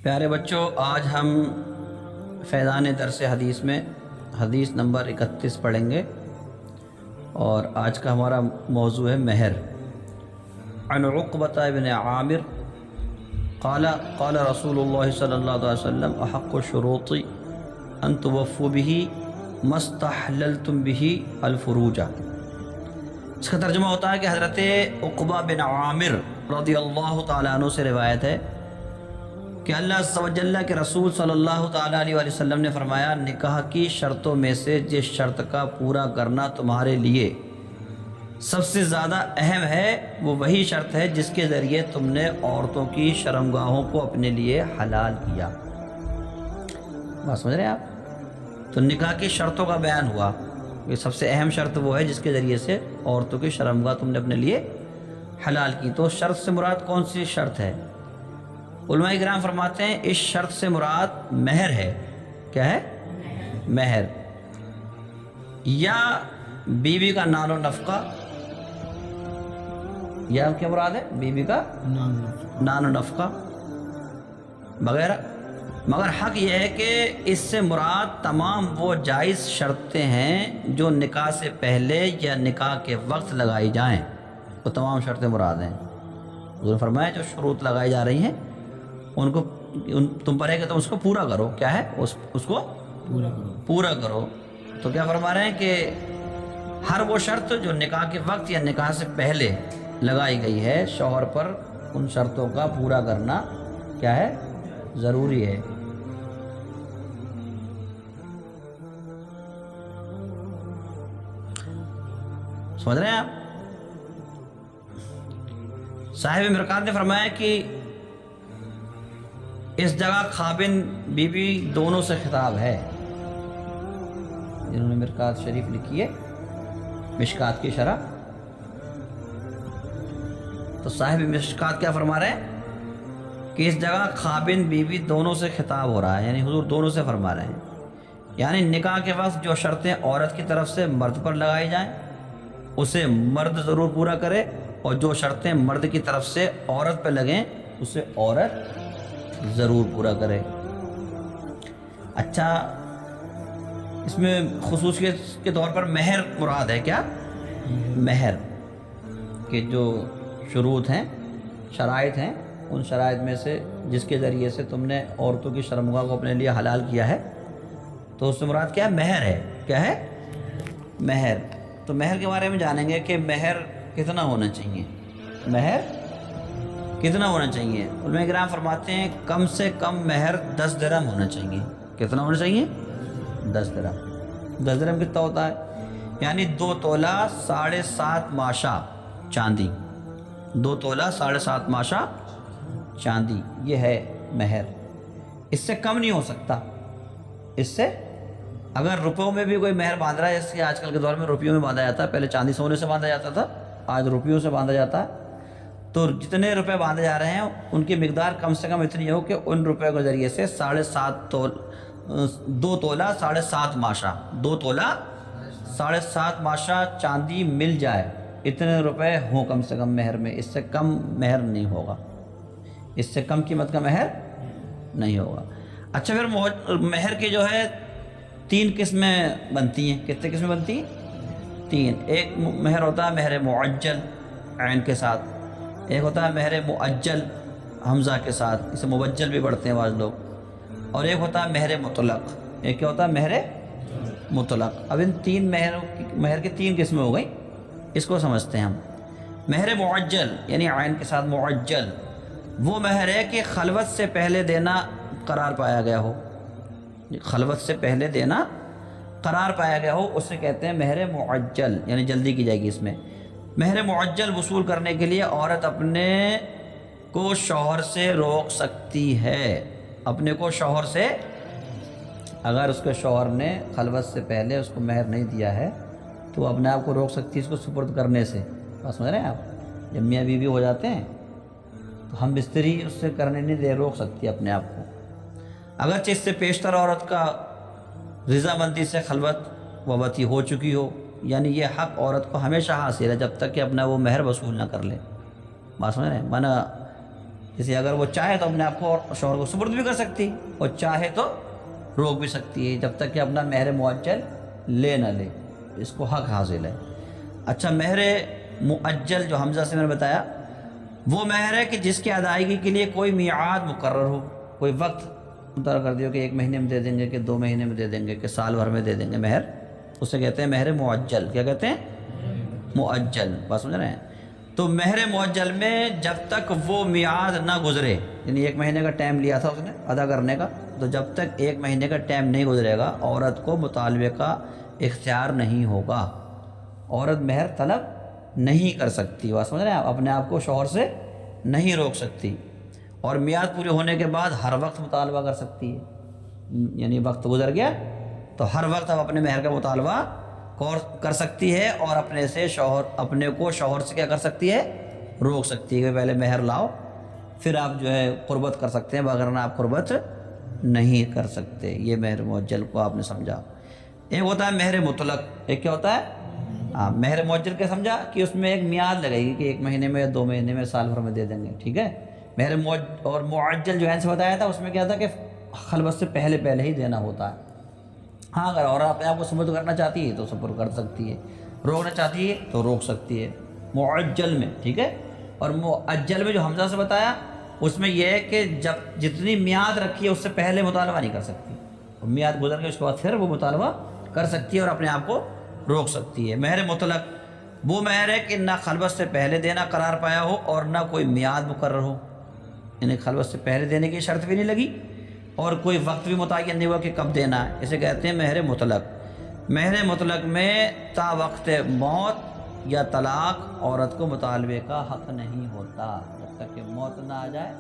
پیارے بچوں، آج ہم فیضان درس حدیث میں حدیث نمبر 31 پڑھیں گے، اور آج کا ہمارا موضوع ہے مہر۔ عن عقبۃ بن عامر قال قال رسول اللہ صلی اللہ علیہ وسلم احق الشروط ان توفوا به ما استحللتم به الفروج۔ اس کا ترجمہ ہوتا ہے کہ حضرت عقبہ بن عامر رضی اللہ تعالیٰ عنہ سے روایت ہے کہ اللہ عز و جل کے رسول صلی اللہ تعالیٰ علیہ وسلم نے فرمایا، نکاح کی شرطوں میں سے جس شرط کا پورا کرنا تمہارے لیے سب سے زیادہ اہم ہے وہ وہی شرط ہے جس کے ذریعے تم نے عورتوں کی شرمگاہوں کو اپنے لیے حلال کیا۔ بات سمجھ رہے ہیں آپ؟ تو نکاح کی شرطوں کا بیان ہوا کہ سب سے اہم شرط وہ ہے جس کے ذریعے سے عورتوں کی شرمگاہ تم نے اپنے لیے حلال کی۔ تو شرط سے مراد کون سی شرط ہے؟ علماء کرام فرماتے ہیں اس شرط سے مراد مہر ہے۔ کیا ہے؟ مہر، یا بیوی کا نان و نفقہ، یا کیا مراد ہے؟ بیوی کا نان و نفقہ وغیرہ۔ مگر حق یہ ہے کہ اس سے مراد تمام وہ جائز شرطیں ہیں جو نکاح سے پہلے یا نکاح کے وقت لگائی جائیں، وہ تمام شرطیں مراد ہیں۔ حضور نے فرمایا جو شروط لگائی جا رہی ہیں ان کو تم پر ہے کہ تم اس کو پورا کرو۔ کیا ہے؟ اس کو پورا کرو۔ تو کیا فرما رہے ہیں کہ ہر وہ شرط جو نکاح کے وقت یا نکاح سے پہلے لگائی گئی ہے، شوہر پر ان شرطوں کا پورا کرنا کیا ہے؟ ضروری ہے۔ سمجھ رہے ہیں آپ؟ صاحب مرقات نے فرمایا کہ اس جگہ خاوند بیوی دونوں سے خطاب ہے۔ جنہوں نے مرقات شریف لکھی ہے، مشکات کی شرح، تو صاحب مشکات کیا فرما رہے ہیں کہ اس جگہ خاوند بیوی دونوں سے خطاب ہو رہا ہے، یعنی حضور دونوں سے فرما رہے ہیں۔ یعنی نکاح کے وقت جو شرطیں عورت کی طرف سے مرد پر لگائی جائیں اسے مرد ضرور پورا کرے، اور جو شرطیں مرد کی طرف سے عورت پہ لگیں اسے عورت ضرور پورا کرے۔ اچھا، اس میں خصوصیت کے طور پر مہر مراد ہے۔ کیا؟ مہر کہ جو شروط ہیں، شرائط ہیں، ان شرائط میں سے جس کے ذریعے سے تم نے عورتوں کی شرمگاہ کو اپنے لیے حلال کیا ہے، تو اس سے مراد کیا ہے؟ مہر ہے۔ کیا ہے؟ مہر۔ تو مہر کے بارے میں جانیں گے کہ مہر کتنا ہونا چاہیے۔ مہر کتنا ہونا چاہیے؟ علماء کرام فرماتے ہیں کم سے کم مہر 10 درہم ہونا چاہیے۔ کتنا ہونا چاہیے؟ 10 درہم۔ 10 درہم کتنا ہوتا ہے؟ یعنی 2 تولہ 7.5 ماشا چاندی۔ 2 تولہ 7.5 ماشا چاندی، یہ ہے مہر۔ اس سے کم نہیں ہو سکتا۔ اس سے اگر روپیوں میں بھی کوئی مہر باندھ رہا ہے، جیسے آج کل کے دور میں روپیوں میں باندھا جاتا ہے، پہلے چاندی سونے سے باندھا جاتا تھا، آج روپیوں سے باندھا جاتا ہے، تو جتنے روپے باندھے جا رہے ہیں ان کی مقدار کم سے کم اتنی ہو کہ ان روپے کے ذریعے سے 2 تولہ 7.5 ماشا 2 تولہ 7.5 ماشا چاندی مل جائے، اتنے روپے ہوں کم سے کم مہر میں۔ اس سے کم مہر نہیں ہوگا، اس سے کم قیمت کا مہر نہیں ہوگا۔ اچھا، پھر مہر کی جو ہے 3 قسمیں بنتی ہیں۔ کتنے قسمیں بنتی ہیں؟ 3۔ ایک مہر ہوتا ہے مہر معجل عین کے ساتھ، ایک ہوتا ہے مہر مؤجل حمزہ کے ساتھ، اسے مبجل بھی پڑھتے ہیں بعض لوگ، اور ایک ہوتا ہے مہر مطلق۔ ایک کیا ہوتا ہے؟ مہر مطلق۔ اب ان 3 مہر کی 3 قسمیں ہو گئیں، اس کو سمجھتے ہیں ہم۔ مہر معجل یعنی عین کے ساتھ معجل، وہ مہر ہے کہ خلوت سے پہلے دینا قرار پایا گیا ہو، خلوت سے پہلے دینا قرار پایا گیا ہو، اسے کہتے ہیں مہر معجل، یعنی جلدی کی جائے گی اس میں۔ مہر معجل وصول کرنے کے لیے عورت اپنے کو شوہر سے روک سکتی ہے۔ اپنے کو شوہر سے، اگر اس کے شوہر نے خلوت سے پہلے اس کو مہر نہیں دیا ہے تو وہ اپنے آپ کو روک سکتی ہے اس کو سپرد کرنے سے۔ بات سمجھ رہے ہیں آپ؟ جب میاں بیوی ہو جاتے ہیں تو ہم بستری اس سے کرنے نہیں دے، روک سکتی ہے اپنے آپ کو، اگرچہ اس سے پیشتر عورت کا رضامندی سے خلوت وابتی ہو چکی ہو۔ یعنی یہ حق عورت کو ہمیشہ حاصل ہے جب تک کہ اپنا وہ مہر وصول نہ کر لے۔ بات سمجھ رہے ہیں؟ مانا جیسے اگر وہ چاہے تو اپنے آپ کو اور شوہر کو سپرد بھی کر سکتی اور چاہے تو روک بھی سکتی ہے، جب تک کہ اپنا مہر معجل لے نہ لے، اس کو حق حاصل ہے۔ اچھا، مہر معجل جو حمزہ سے میں نے بتایا وہ مہر ہے کہ جس کی ادائیگی کے لیے کوئی میعاد مقرر ہو، کوئی وقت مقرر کر دیو کہ 1 مہینے میں دے دیں گے، کہ 2 مہینے میں دے دیں گے، کہ سال بھر میں دے دیں گے مہر، اسے کہتے ہیں مہر معجل۔ کیا کہتے ہیں؟ معجل۔ بات سمجھ رہے ہیں؟ تو مہر معجل میں جب تک وہ میعاد نہ گزرے، یعنی 1 مہینے کا ٹائم لیا تھا اس نے ادا کرنے کا، تو جب تک 1 مہینے کا ٹائم نہیں گزرے گا عورت کو مطالبے کا اختیار نہیں ہوگا، عورت مہر طلب نہیں کر سکتی۔ بات سمجھ رہے ہیں؟ اپنے آپ کو شوہر سے نہیں روک سکتی، اور میعاد پورے ہونے کے بعد ہر وقت مطالبہ کر سکتی ہے، یعنی وقت گزر گیا تو ہر وقت اب اپنے مہر کا مطالبہ کر سکتی ہے، اور اپنے کو شوہر سے کیا کر سکتی ہے؟ روک سکتی ہے کہ پہلے مہر لاؤ پھر آپ جو ہے قربت کر سکتے ہیں، وغیرہ آپ قربت نہیں کر سکتے۔ یہ مہر معجل کو آپ نے سمجھا۔ ایک ہوتا ہے مہر مطلق، ایک کیا ہوتا ہے؟ مہر معجل کے سمجھا کہ اس میں ایک میعاد لگے گی کہ 1 مہینے میں یا 2 مہینے میں سال بھر میں دے دیں گے، ٹھیک ہے۔ مہر اور معجل جو ہے سے بتایا تھا اس میں کیا تھا کہ خلوت سے پہلے ہی دینا ہوتا ہے۔ ہاں، اگر عورت اپنے آپ کو سپرد کرنا چاہتی ہے تو سپرد کر سکتی ہے، روکنا چاہتی ہے تو روک سکتی ہے معجل میں، ٹھیک ہے۔ اور معجل میں جو حمزہ سے بتایا اس میں یہ ہے کہ جب جتنی میعاد رکھی ہے اس سے پہلے مطالبہ نہیں کر سکتی، اور میعاد گزر کے اس کے بعد پھر وہ مطالبہ کر سکتی ہے اور اپنے آپ کو روک سکتی ہے۔ مہر مطلق وہ مہر ہے کہ نہ خلوت سے پہلے دینا قرار پایا ہو اور نہ کوئی میعاد مقرر ہو، یعنی خلوت سے پہلے دینے کی شرط بھی نہیں لگی اور کوئی وقت بھی متعین نہیں ہوا کہ کب دینا ہے، اسے کہتے ہیں مہر مطلق۔ مہر مطلق میں تا وقت موت یا طلاق عورت کو مطالبے کا حق نہیں ہوتا، جب تک کہ موت نہ آ جائے